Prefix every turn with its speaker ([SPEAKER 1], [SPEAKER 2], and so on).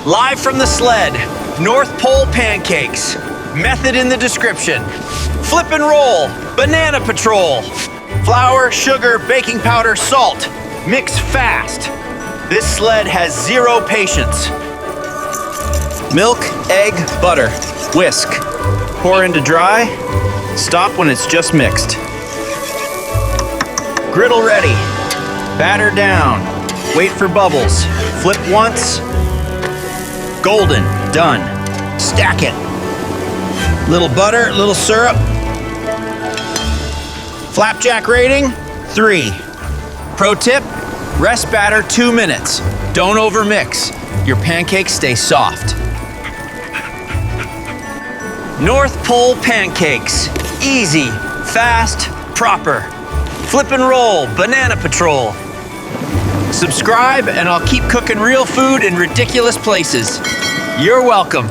[SPEAKER 1] Live from the sled, North Pole Pancakes. Method in the description. Flip and roll, banana patrol. Flour, sugar, baking powder, salt. Mix fast. This sled has zero patience. Milk, egg, butter. Whisk. Pour into dry. Stop when it's just mixed. Griddle ready. Batter down. Wait for bubbles. Flip once. Golden. Done. Stack it. Little butter, little syrup. Flapjack rating, 3. Pro tip, rest batter 2 minutes. Don't overmix. Your pancakes stay soft. North Pole Pancakes. Easy, fast, proper. Flip and roll, banana patrol. Subscribe and I'll keep cooking real food in ridiculous places. You're welcome.